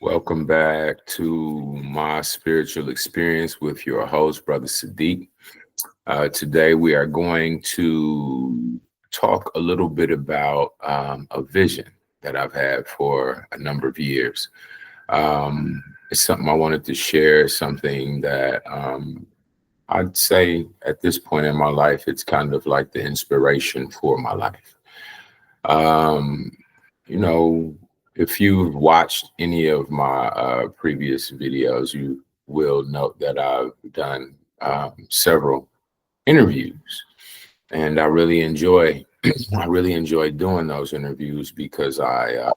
Welcome back to my spiritual experience with your host, Brother Sadiq. Today, we are going to talk a little bit about a vision that I've had for a number of years. It's something I wanted to share, something that I'd say at this point in my life, it's kind of like the inspiration for my life. Um, you know, if you've watched any of my previous videos, you will note that I've done several interviews, and I really enjoy I really enjoy doing those interviews because I'm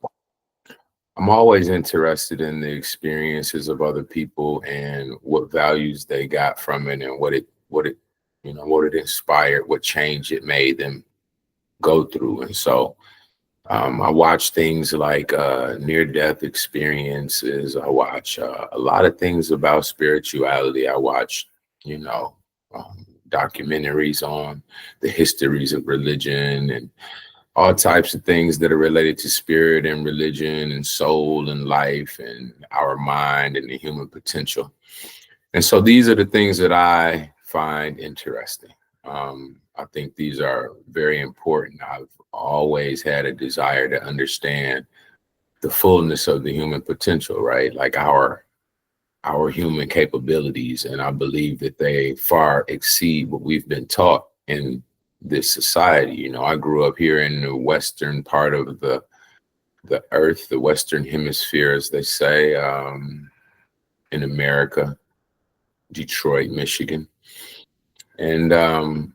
always interested in the experiences of other people and what values they got from it and what it inspired, what change it made them go through. And so I watch things like near-death experiences. I watch a lot of things about spirituality. I watch, you know, documentaries on the histories of religion and all types of things that are related to spirit and religion and soul and life and our mind and the human potential. And so these are the things that I find interesting. I think these are very important. I've always had a desire to understand the fullness of the human potential, right? Like our human capabilities, and I believe that they far exceed what we've been taught in this society. I grew up here in the western part of the earth, the western hemisphere, as they say, in America, Detroit, Michigan. And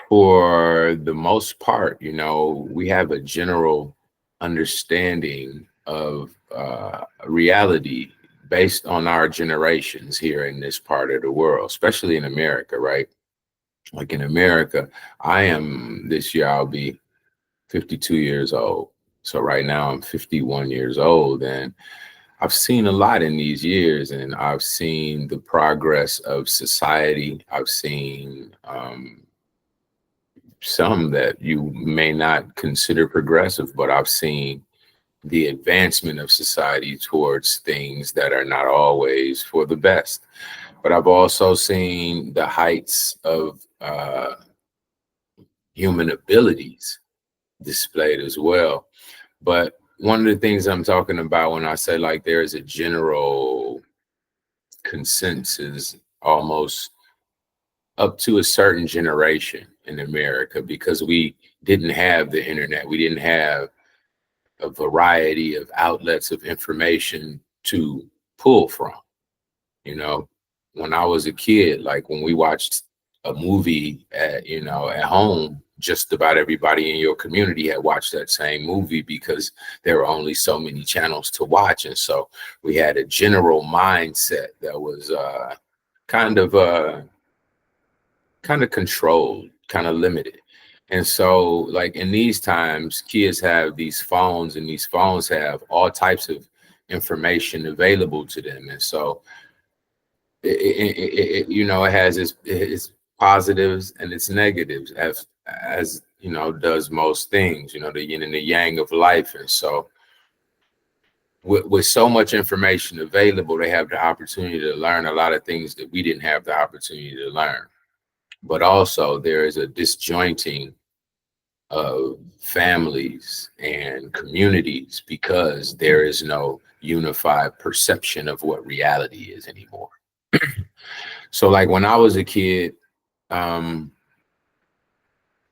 for the most part, we have a general understanding of reality based on our generations here in this part of the world, especially in America, right? Like in America, I am this year, I'll be 52 years old. So right now I'm 51 years old, and I've seen a lot in these years, and I've seen the progress of society. I've seen some that you may not consider progressive, but I've seen the advancement of society towards things that are not always for the best. But I've also seen the heights of human abilities displayed as well. But one of the things I'm talking about when I say like there is a general consensus almost up to a certain generation in America, because we didn't have the internet. We didn't have a variety of outlets of information to pull from. You know, when I was a kid, like when we watched a movie at home, just about everybody in your community had watched that same movie because there were only so many channels to watch. And so we had a general mindset that was kind of uh, kind of controlled, kind of limited. And so, like in these times, kids have these phones, and these phones have all types of information available to them. And so, it has its positives and its negatives, as does most things. The yin and the yang of life. And so, with so much information available, they have the opportunity to learn a lot of things that we didn't have the opportunity to learn. But also, there is a disjointing of families and communities because there is no unified perception of what reality is anymore. So, like when I was a kid, um,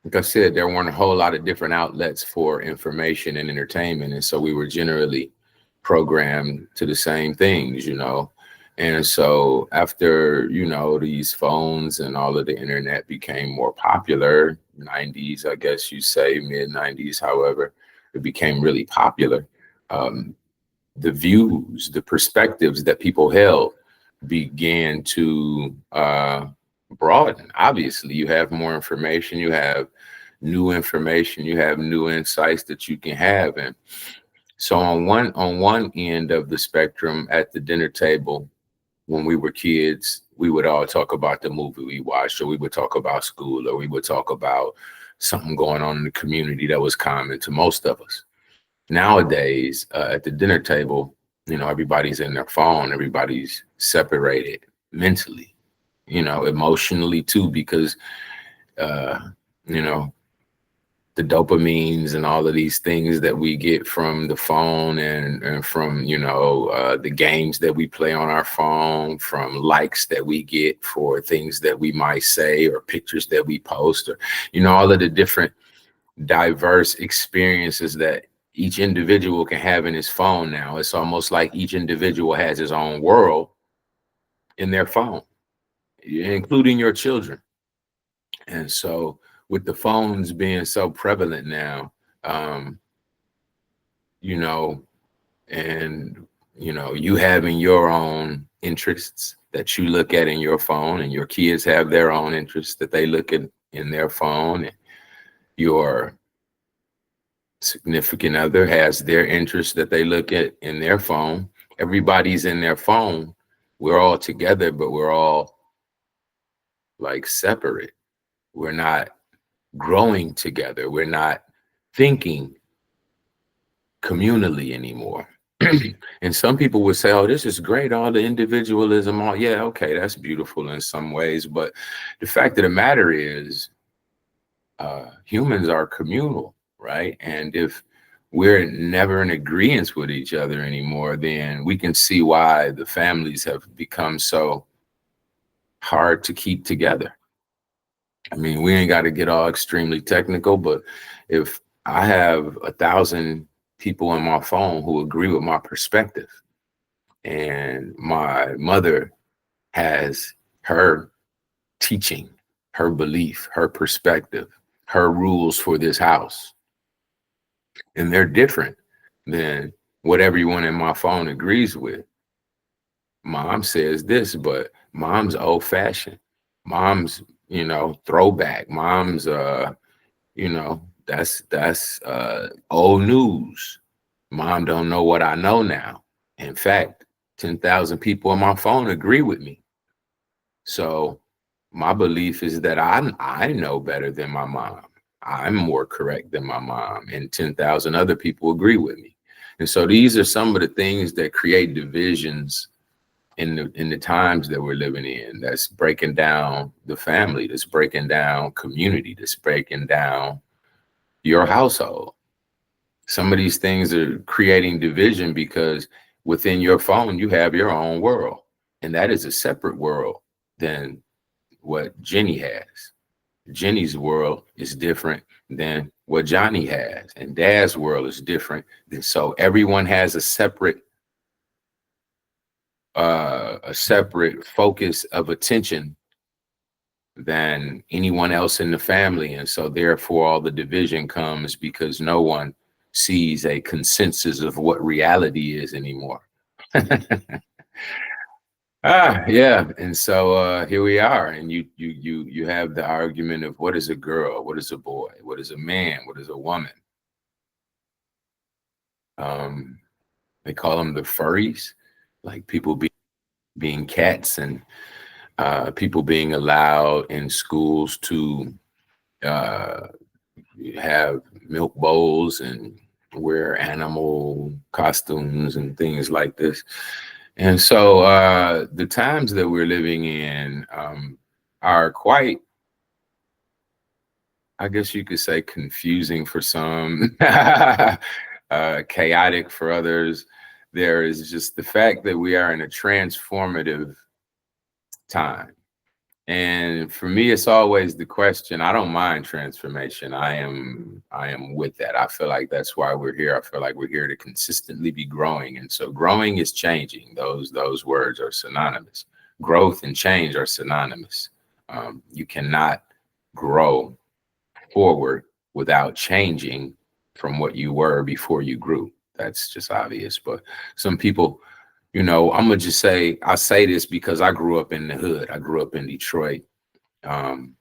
like I said, there weren't a whole lot of different outlets for information and entertainment. And so we were generally programmed to the same things. And so after, these phones and all of the internet became more popular, 90s, I guess you say, mid 90s, however, it became really popular. Um, the views, the perspectives that people held began to broaden. Obviously, you have more information, you have new information, you have new insights that you can have. And so on one end of the spectrum at the dinner table, when we were kids, we would all talk about the movie we watched, or we would talk about school, or we would talk about something going on in the community that was common to most of us. Nowadays, at the dinner table, everybody's in their phone, everybody's separated mentally, emotionally too, because, uh, you know, the dopamines and all of these things that we get from the phone and from, the games that we play on our phone, from likes that we get for things that we might say or pictures that we post, or, all of the different diverse experiences that each individual can have in his phone now. It's almost like each individual has his own world in their phone, including your children. And so with the phones being so prevalent now, um, you know, and you having your own interests that you look at in your phone, and your kids have their own interests that they look at in their phone, and your significant other has their interests that they look at in their phone. Everybody's in their phone. We're all together, but we're all like separate. We're not growing together. We're not thinking communally anymore. And some people would say, oh, this is great, all the individualism, all, yeah, okay, that's beautiful in some ways. But the fact of the matter is, humans are communal, right? And if we're never in agreement with each other anymore, then we can see why the families have become so hard to keep together. I mean, we ain't got to get all extremely technical, but if I have 1,000 people on my phone who agree with my perspective, and my mother has her teaching, her belief, her perspective, her rules for this house, and they're different than what everyone in my phone agrees with. Mom says this, but mom's old fashioned. Mom's, throwback. Mom's, that's old news. Mom don't know what I know now. In fact, 10,000 people on my phone agree with me. So my belief is that I know better than my mom. I'm more correct than my mom, and 10,000 other people agree with me. And so these are some of the things that create divisions in the times that we're living in. That's breaking down the family, that's breaking down community, that's breaking down your household. Some of these things are creating division because within your phone, you have your own world, and that is a separate world than what Jenny has. Jenny's world is different than what Johnny has, and Dad's world is different. And so everyone has a separate focus of attention than anyone else in the family. And so therefore all the division comes because no one sees a consensus of what reality is anymore. Yeah. And so here we are. And you have the argument of what is a girl, what is a boy, what is a man, what is a woman. Um, they call them the furries, like people being cats, and people being allowed in schools to uh, have milk bowls and wear animal costumes and things like this. And so the times that we're living in are quite, I guess you could say, confusing for some, chaotic for others. There is just the fact that we are in a transformative time. And for me, it's always the question. I don't mind transformation. I am with that. I feel like that's why we're here. I feel like we're here to consistently be growing. And so growing is changing. Those words are synonymous. Growth and change are synonymous. You cannot grow forward without changing from what you were before you grew. That's just obvious. But some people, I'm gonna just say, I say this because I grew up in the hood. I grew up in Detroit. And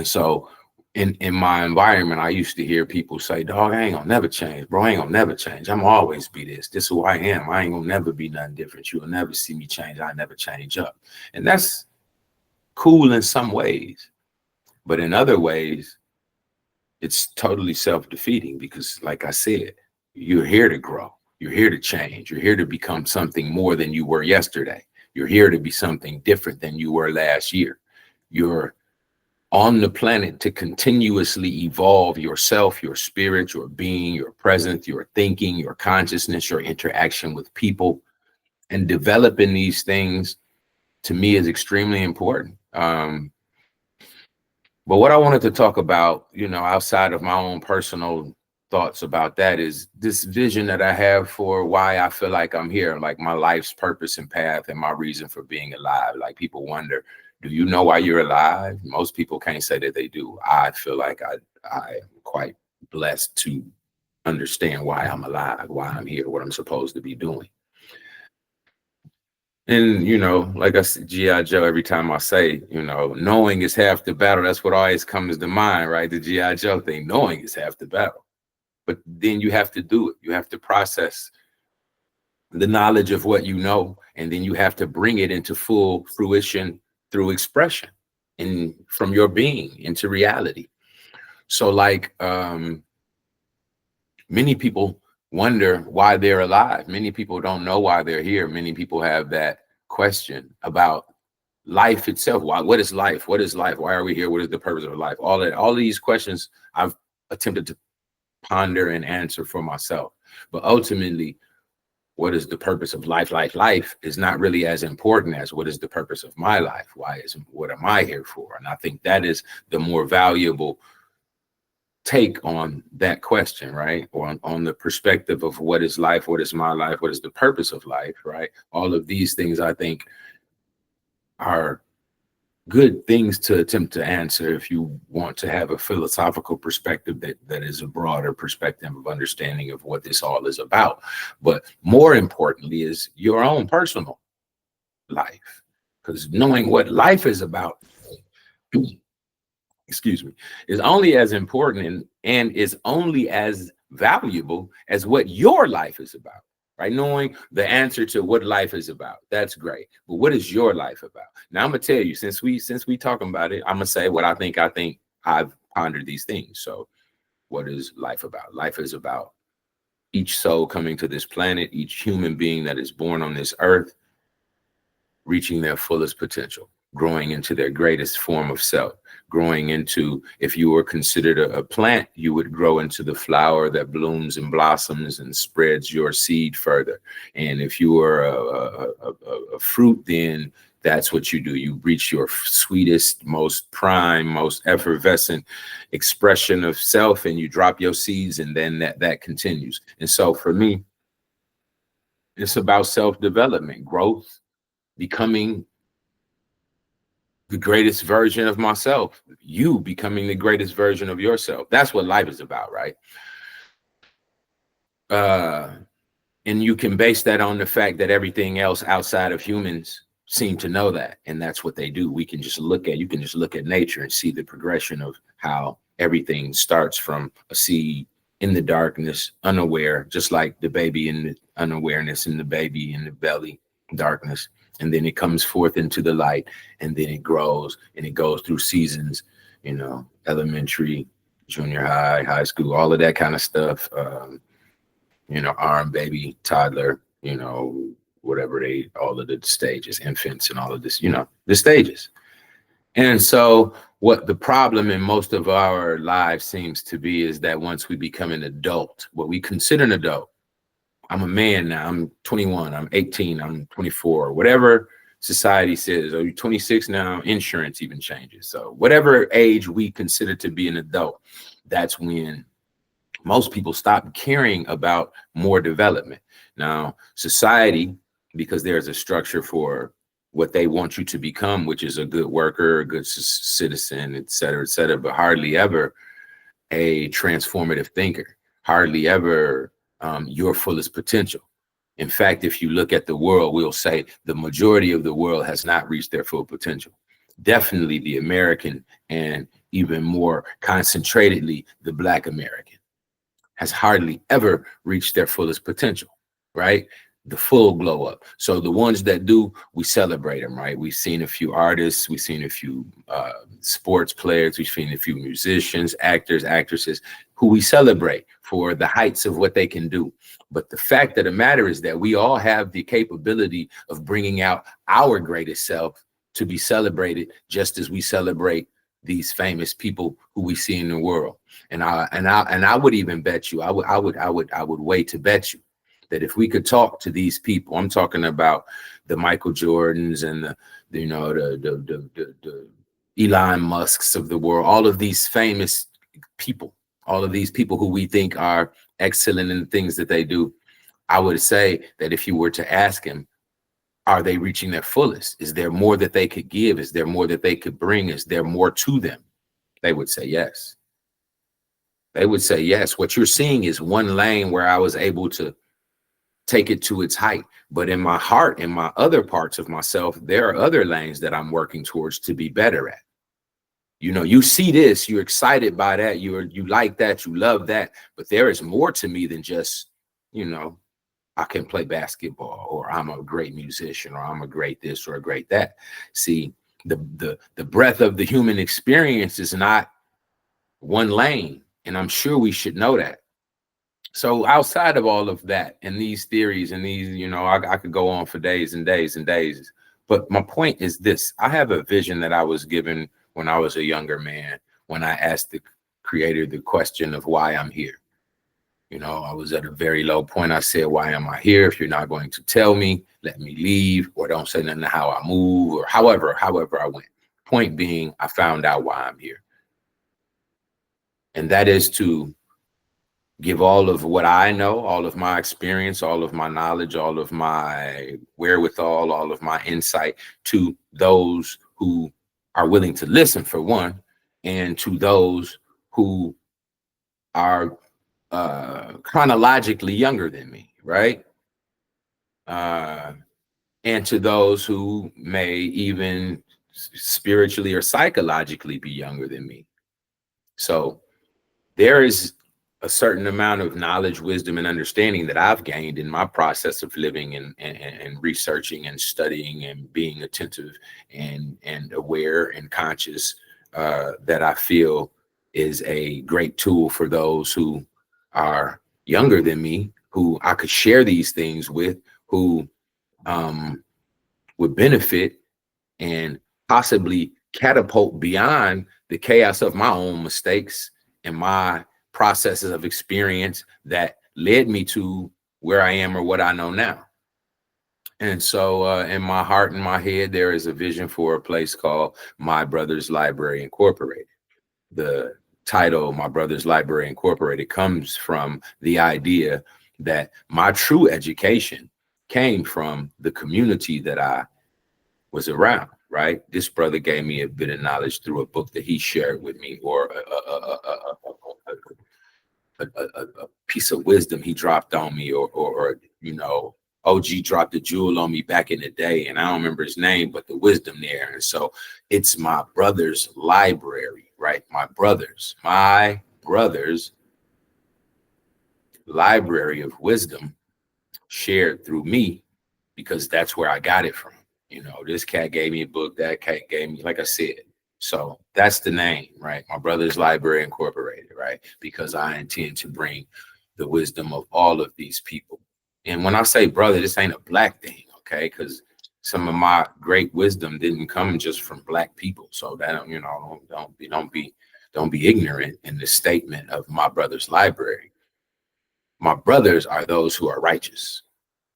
so in my environment, I used to hear people say, dog, I ain't gonna never change, bro. I ain't gonna never change. I'm always be this. This is who I am. I ain't gonna never be nothing different. You will never see me change. I never change up. And that's cool in some ways. But in other ways, it's totally self-defeating because, like I said, You're here to grow. You're here to change. You're here to become something more than you were yesterday. You're here to be something different than you were last year. You're on the planet to continuously evolve yourself, your spirit, your being, your presence, your thinking, your consciousness, your interaction with people, and developing these things to me is extremely important. But what I wanted to talk about, outside of my own personal thoughts about that, is this vision that I have for why I feel like I'm here, like my life's purpose and path and my reason for being alive. Like, people wonder, do you know why you're alive? Most people can't say that they do. I feel like I am quite blessed to understand why I'm alive, why I'm here, what I'm supposed to be doing. And, like I said, G.I. Joe, every time I say, knowing is half the battle, that's what always comes to mind, right? The G.I. Joe thing, knowing is half the battle. But then you have to do it. You have to process the knowledge of what you know, and then you have to bring it into full fruition through expression and from your being into reality. So like, many people wonder why they're alive. Many people don't know why they're here. Many people have that question about life itself. What is life? What is life? Why are we here? What is the purpose of life? All of these questions I've attempted to ponder and answer for myself. But ultimately, what is the purpose of life? Life is not really as important as what is the purpose of my life? What am I here for? And I think that is the more valuable take on that question, right? Or on the perspective of what is life, what is my life, what is the purpose of life, right? All of these things, I think, are good things to attempt to answer if you want to have a philosophical perspective that is a broader perspective of understanding of what this all is about. But more importantly is your own personal life, because knowing what life is about excuse me, is only as important and is only as valuable as what your life is about, right? Knowing the answer to what life is about, that's great. But what is your life about? Now, I'm gonna tell you, since we talking about it, I'm gonna say what I think I've pondered these things. So what is life about? Life is about each soul coming to this planet, each human being that is born on this earth, reaching their fullest potential, growing into their greatest form of self, growing into, if you were considered a plant, you would grow into the flower that blooms and blossoms and spreads your seed further. And if you were a fruit, then that's what you do. You reach your sweetest, most prime, most effervescent expression of self, and you drop your seeds, and then that continues. And so for me, it's about self-development, growth, becoming the greatest version of myself, you becoming the greatest version of yourself. That's what life is about, right? And you can base that on the fact that everything else outside of humans seem to know that, and that's what they do. You can just look at nature and see the progression of how everything starts from a seed in the darkness, unaware, just like the baby in the unawareness, and the baby in the belly, darkness. And then it comes forth into the light, and then it grows, and it goes through seasons, elementary, junior high, high school, all of that kind of stuff. Arm, baby, toddler, whatever all of the stages, infants, and all of this, the stages. And so what the problem in most of our lives seems to be is that once we become an adult, what we consider an adult, I'm a man now, I'm 21, I'm 18, I'm 24, whatever society says, oh, you're 26 now, insurance even changes. So whatever age we consider to be an adult, that's when most people stop caring about more development. Now, society, because there's a structure for what they want you to become, which is a good worker, a good citizen, et cetera, but hardly ever a transformative thinker, hardly ever your fullest potential. In fact, if you look at the world, we'll say the majority of the world has not reached their full potential. Definitely the American, and even more concentratedly, the Black American, has hardly ever reached their fullest potential, right? The full glow up. So the ones that do, we celebrate them, right? We've seen a few artists, we've seen a few sports players, we've seen a few musicians, actors, actresses, who we celebrate for the heights of what they can do. But the fact of the matter is that we all have the capability of bringing out our greatest self to be celebrated, just as we celebrate these famous people who we see in the world. And I would even bet you, I would wait to bet you that if we could talk to these people, I'm talking about the Michael Jordans and the Elon Musks of the world, all of these famous people, all of these people who we think are excellent in the things that they do, I would say that if you were to ask him, are they reaching their fullest? Is there more that they could give? Is there more that they could bring? Is there more to them? They would say yes. They would say yes. What you're seeing is one lane where I was able to take it to its height. But in my heart, in my other parts of myself, there are other lanes that I'm working towards to be better at. You know, you see this, you're excited by that, you like that, you love that, but there is more to me than just, you know, I can play basketball, or I'm a great musician, or I'm a great this or a great that. See, the breadth of the human experience is not one lane, and I'm sure we should know that. So outside of all of that and these theories and these, you know, I could go on for days and days and days. But my point is this: I have a vision that I was given when I was a younger man, when I asked the Creator the question of why I'm here. You know, I was at a very low point. I said, why am I here? If you're not going to tell me, let me leave, or don't say nothing to how I move, or however I went. Point being, I found out why I'm here. And that is to give all of what I know, all of my experience, all of my knowledge, all of my wherewithal, all of my insight to those who are willing to listen, for one, and to those who are chronologically younger than me, right? And to those who may even spiritually or psychologically be younger than me. So there is a certain amount of knowledge, wisdom, and understanding that I've gained in my process of living and researching and studying and being attentive and aware and conscious, that I feel is a great tool for those who are younger than me, who I could share these things with, who would benefit and possibly catapult beyond the chaos of my own mistakes and my processes of experience that led me to where I am or what I know now. And so in my heart and my head, there is a vision for a place called My Brother's Library Incorporated. The title, My Brother's Library Incorporated, comes from the idea that my true education came from the community that I was around, right? This brother gave me a bit of knowledge through a book that he shared with me, or a piece of wisdom he dropped on me, or you know, OG dropped a jewel on me back in the day, and I don't remember his name, but the wisdom there. And so it's my brother's library, right? My brother's library of wisdom shared through me, because that's where I got it from. You know, this cat gave me a book, that cat gave me, like I said. So that's the name, right? My Brother's Library Incorporated, right? Because I intend to bring the wisdom of all of these people. And when I say brother, this ain't a black thing, okay? Because some of my great wisdom didn't come just from black people. So that, you know, don't be ignorant in the statement of my brother's library. My brothers are those who are righteous.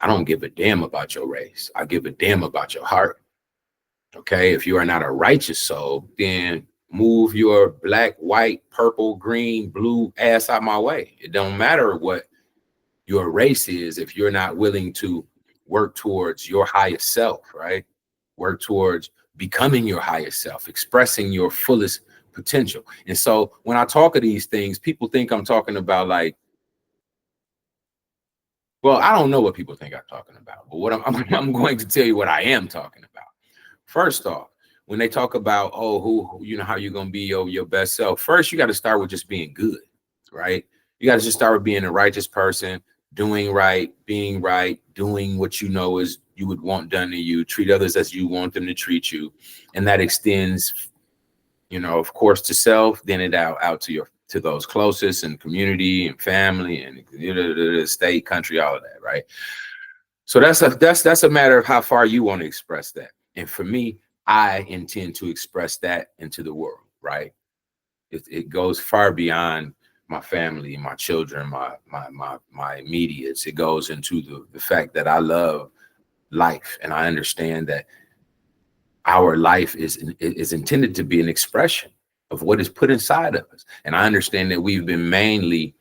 I don't give a damn about your race. I give a damn about your heart. Okay, if you are not a righteous soul, then move your black, white, purple, green, blue ass out my way. It don't matter what your race is if you're not willing to work towards your highest self, right? Work towards becoming your highest self, expressing your fullest potential. And so when I talk of these things, people think I'm talking about like, well, I don't know what people think I'm talking about, but what I'm going to tell you what I am talking about. First off, when they talk about, oh, who you know, how you're going to be your best self, first, you got to start with just being good, right? You got to just start with being a righteous person, doing right, being right, doing what you know is you would want done to you, treat others as you want them to treat you. And that extends, you know, of course, to self, then it out to to those closest and community and family and state, country, all of that, right? So that's a matter of how far you want to express that. And for me, I intend to express that into the world, right? It goes far beyond my family, my children, my immediates. It goes into the fact that I love life, and I understand that our life is intended to be an expression of what is put inside of us. And I understand that we've been mainly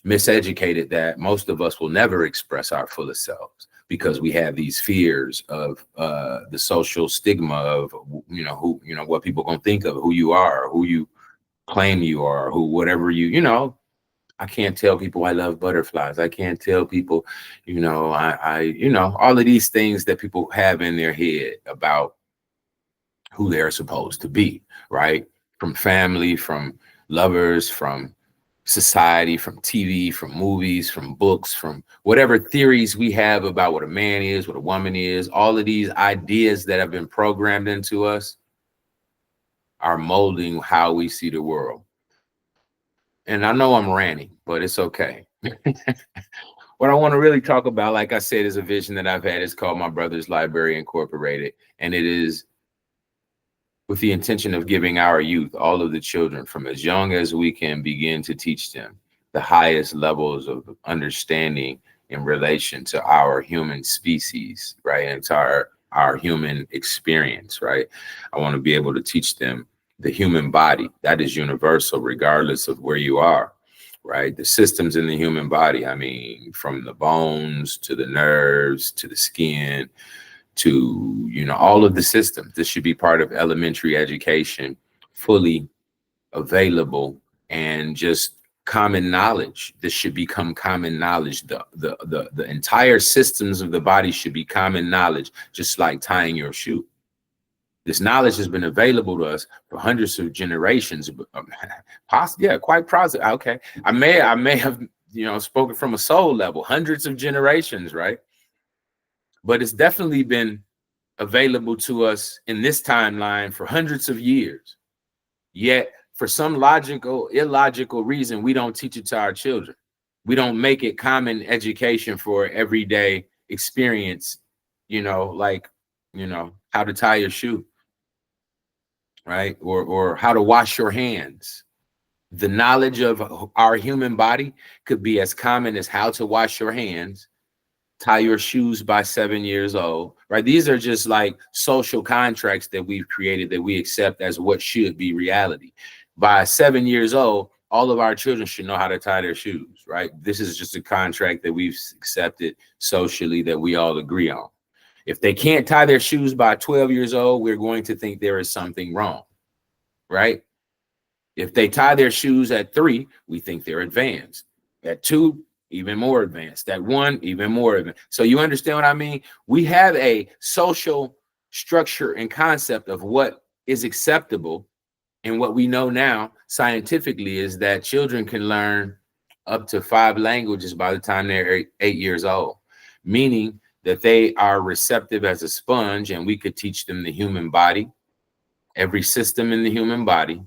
miseducated, that most of us will never express our fullest selves because we have these fears of the social stigma of, what people gonna think of who you are, who you claim you are, who, whatever I can't tell people I love butterflies. I can't tell people, all of these things that people have in their head about who they're supposed to be, right? From family, from lovers, from society, from TV, from movies, from books, from whatever theories we have about what a man is, what a woman is. All of these ideas that have been programmed into us are molding how we see the world. And I know I'm ranting, but it's okay. What I want to really talk about, like I said, is a vision that I've had. It's called My Brother's Library Incorporated. And it is with the intention of giving our youth, all of the children, from as young as we can, begin to teach them the highest levels of understanding in relation to our human species, right? And to our human experience, right? I want to be able to teach them the human body. That is universal, regardless of where you are, right? The systems in the human body, I mean, from the bones to the nerves to the skin, to all of the systems. This should be part of elementary education, fully available, and just common knowledge. This should become common knowledge. The entire systems of the body should be common knowledge, just like tying your shoe. This knowledge has been available to us for hundreds of generations. Yeah, quite positive. Okay, I may have spoken from a soul level, hundreds of generations, right? But it's definitely been available to us in this timeline for hundreds of years. Yet, for some illogical reason, we don't teach it to our children. We don't make it common education for everyday experience, how to tie your shoe, right? Or how to wash your hands. The knowledge of our human body could be as common as how to wash your hands, tie your shoes by 7 years old, right? These are just like social contracts that we've created that we accept as what should be reality. By 7 years old, all of our children should know how to tie their shoes, right? This is just a contract that we've accepted socially that we all agree on. If they can't tie their shoes by 12 years old, we're going to think there is something wrong, right? If they tie their shoes at 3, we think they're advanced. At 2, even more advanced. At 1, even more advanced. So you understand what I mean? We have a social structure and concept of what is acceptable. And what we know now scientifically is that children can learn up to 5 languages by the time they're 8 years old, meaning that they are receptive as a sponge, and we could teach them the human body, every system in the human body.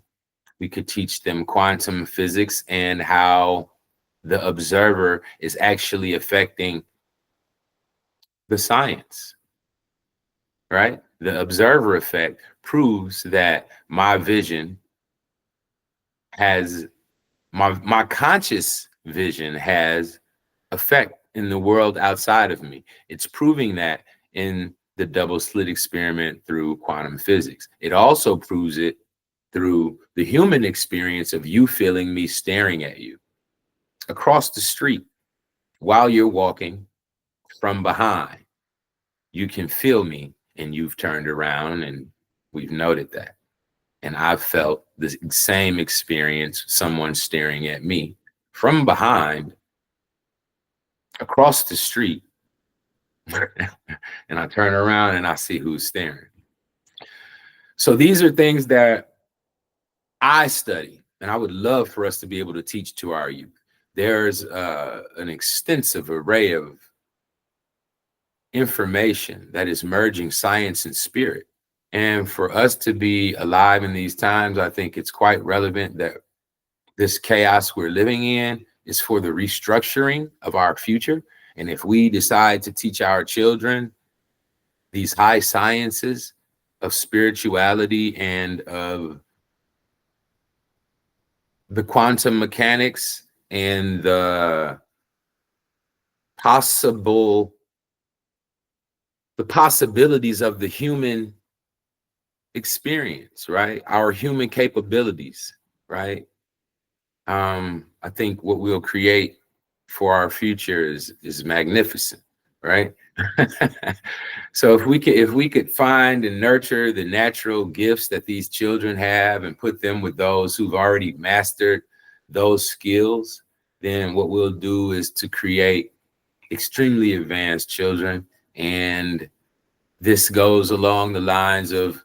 We could teach them quantum physics and how the observer is actually affecting the science, right? The observer effect proves that my vision has, my conscious vision has effect in the world outside of me. It's proving that in the double slit experiment through quantum physics. It also proves it through the human experience of you feeling me staring at you across the street while you're walking from behind. You can feel me, and you've turned around, and we've noted that. And I've felt the same experience, someone staring at me from behind across the street. And I turn around and I see who's staring. So these are things that I study, and I would love for us to be able to teach to our youth. There's an extensive array of information that is merging science and spirit. And for us to be alive in these times, I think it's quite relevant that This chaos we're living in is for the restructuring of our future. And if we decide to teach our children these high sciences of spirituality and of the quantum mechanics and the possibilities of the human experience, right? Our human capabilities, right? I think what we'll create for our future is magnificent, right? So if we could find and nurture the natural gifts that these children have and put them with those who've already mastered those skills, then what we'll do is to create extremely advanced children. And this goes along the lines of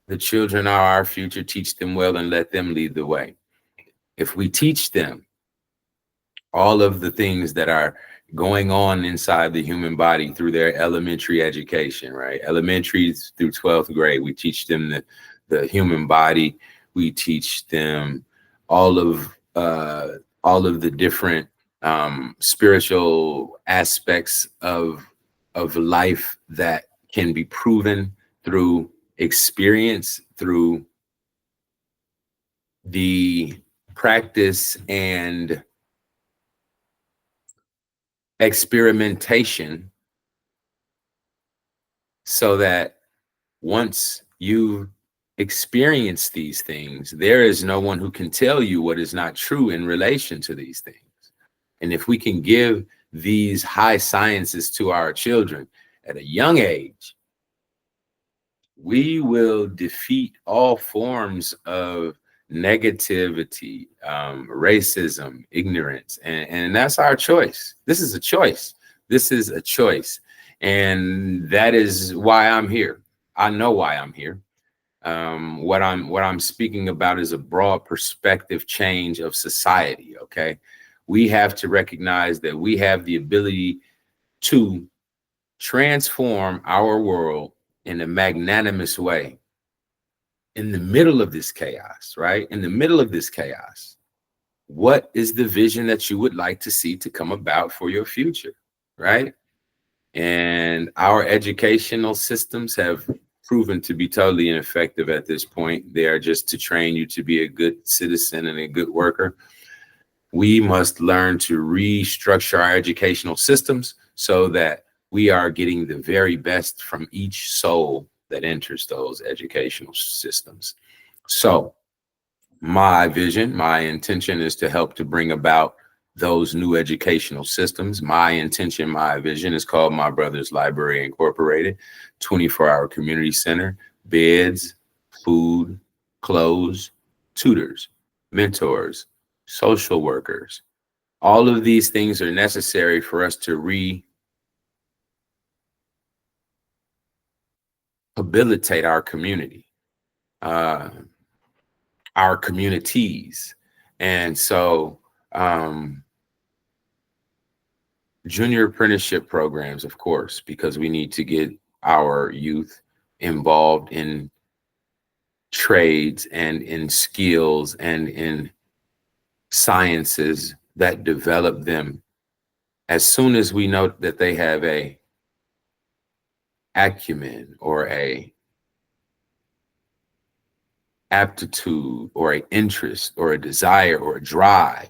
the children are our future, teach them well and let them lead the way. If we teach them all of the things that are going on inside the human body through their elementary education, right? Elementary through 12th grade, we teach them the human body. We teach them all of the different spiritual aspects of life that can be proven through experience, through the practice and experimentation, so that once you experience these things, there is no one who can tell you what is not true in relation to these things. And if we can give these high sciences to our children at a young age, we will defeat all forms of negativity, racism, ignorance, and that's our choice. This is a choice. This is a choice, and that is why I'm here. I know why I'm here. What I'm speaking about is a broad perspective change of society. Okay, we have to recognize that we have the ability to transform our world in a magnanimous way in the middle of this chaos, right? In the middle of this chaos, what is the vision that you would like to see to come about for your future, right? And our educational systems have proven to be totally ineffective at this point. They are just to train you to be a good citizen and a good worker. We must learn to restructure our educational systems so that we are getting the very best from each soul that enters those educational systems. So my vision, my intention is to help to bring about those new educational systems. My intention, my vision is called My Brother's Library Incorporated, 24-hour community center, beds, food, clothes, tutors, mentors, social workers. All of these things are necessary for us to rehabilitate our community, our communities. And so junior apprenticeship programs, of course, because we need to get our youth involved in trades and in skills and in sciences that develop them. As soon as we know that they have a acumen or a aptitude or an interest or a desire or a drive,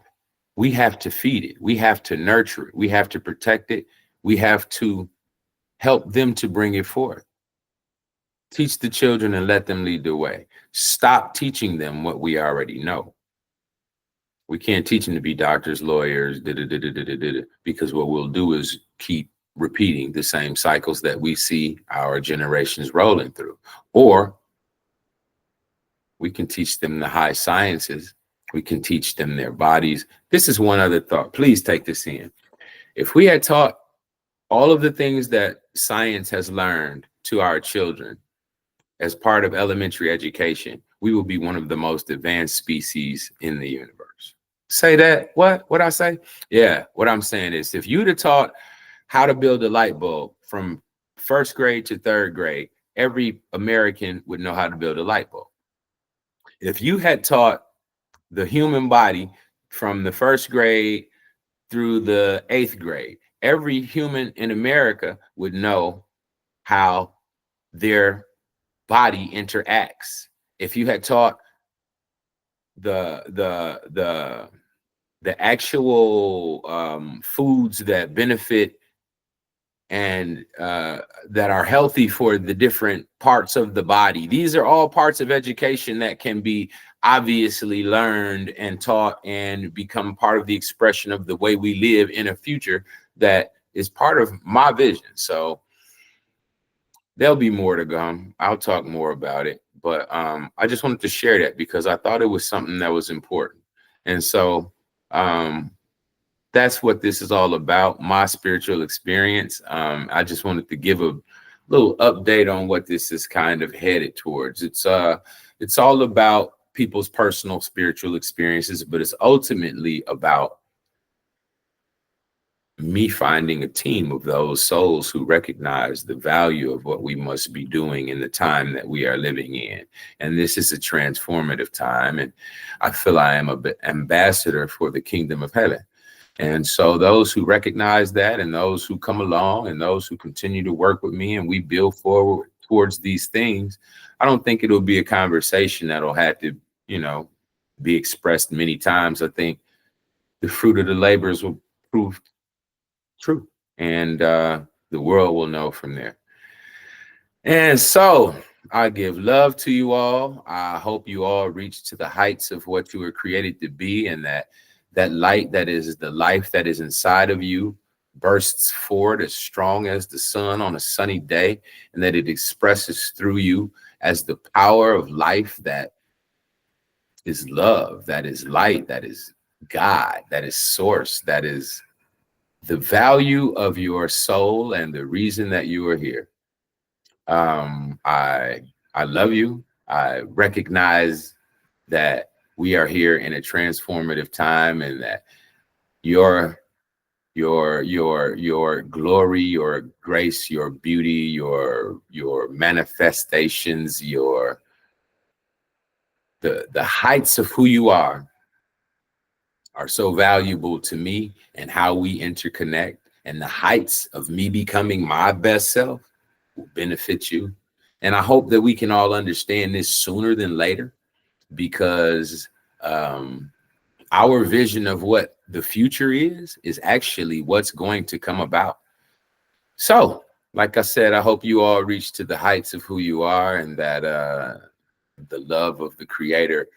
we have to feed it. We have to nurture it. We have to protect it. We have to help them to bring it forth. Teach the children and let them lead the way. Stop teaching them what we already know. We can't teach them to be doctors, lawyers, because what we'll do is keep repeating the same cycles that we see our generations rolling through. Or we can teach them the high sciences. We can teach them their bodies. This is one other thought. Please take this in. If we had taught all of the things that science has learned to our children as part of elementary education, we will be one of the most advanced species in the universe. Say that? What I say? Yeah, what I'm saying is if you'd have taught how to build a light bulb from first grade to third grade, every American would know how to build a light bulb. If you had taught the human body from the first grade through the eighth grade. Every human in America would know how their body interacts. If you had taught the the the the actual foods that benefit and that are healthy for the different parts of the body. These are all parts of education that can be obviously learned and taught and become part of the expression of the way we live in a future that is part of my vision. So there'll be more to come. I'll talk more about it, but I just wanted to share that because I thought it was something that was important. And so um, that's what this is all about, my spiritual experience. I just wanted to give a little update on what this is kind of headed towards. It's all about people's personal spiritual experiences, but it's ultimately about me finding a team of those souls who recognize the value of what we must be doing in the time that we are living in. And this is a transformative time. And I feel I am an ambassador for the kingdom of heaven. And so those who recognize that and those who come along and those who continue to work with me and we build forward towards these things, I don't think it'll be a conversation that'll have to, be expressed many times. I think the fruit of the labors will prove true, and the world will know from there. And so I give love to you all. I hope you all reach to the heights of what you were created to be, and that light that is the life that is inside of you bursts forward as strong as the sun on a sunny day, and that it expresses through you as the power of life that is love, that is light, that is God, that is source, that is the value of your soul and the reason that you are here. I love you. I recognize that we are here in a transformative time, and that your your glory, your grace, your beauty, your manifestations, the heights of who you are so valuable to me, and how we interconnect, and the heights of me becoming my best self will benefit you. And I hope that we can all understand this sooner than later, because our vision of what the future is actually what's going to come about. So, like I said, I hope you all reach to the heights of who you are, and that the love of the Creator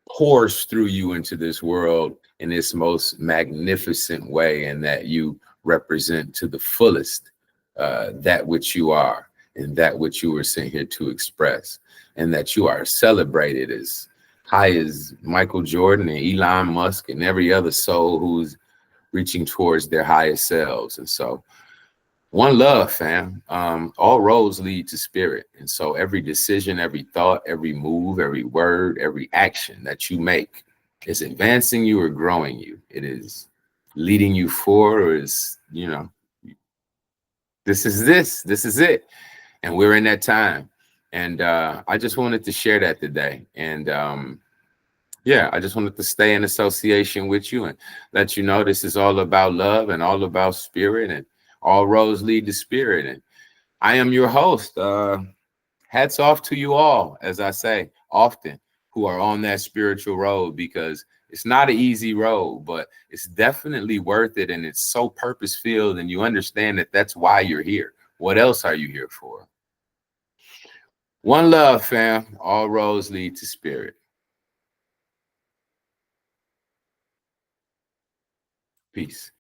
pours through you into this world in its most magnificent way, and that you represent to the fullest that which you are and that which you were sent here to express, and that you are celebrated as high as Michael Jordan and Elon Musk and every other soul who's reaching towards their highest selves. And so one love, fam. All roads lead to spirit. And so every decision, every thought, every move, every word, every action that you make is advancing you or growing you. It is leading you forward, or is, this is it. And we're in that time. And I just wanted to share that today. And yeah, I just wanted to stay in association with you and let you know this is all about love and all about spirit, and all roads lead to spirit. And I am your host. Hats off to you all, as I say often, who are on that spiritual road, because it's not an easy road, but it's definitely worth it. And it's so purpose filled. And you understand that that's why you're here. What else are you here for? One love, fam. All roads lead to spirit. Peace.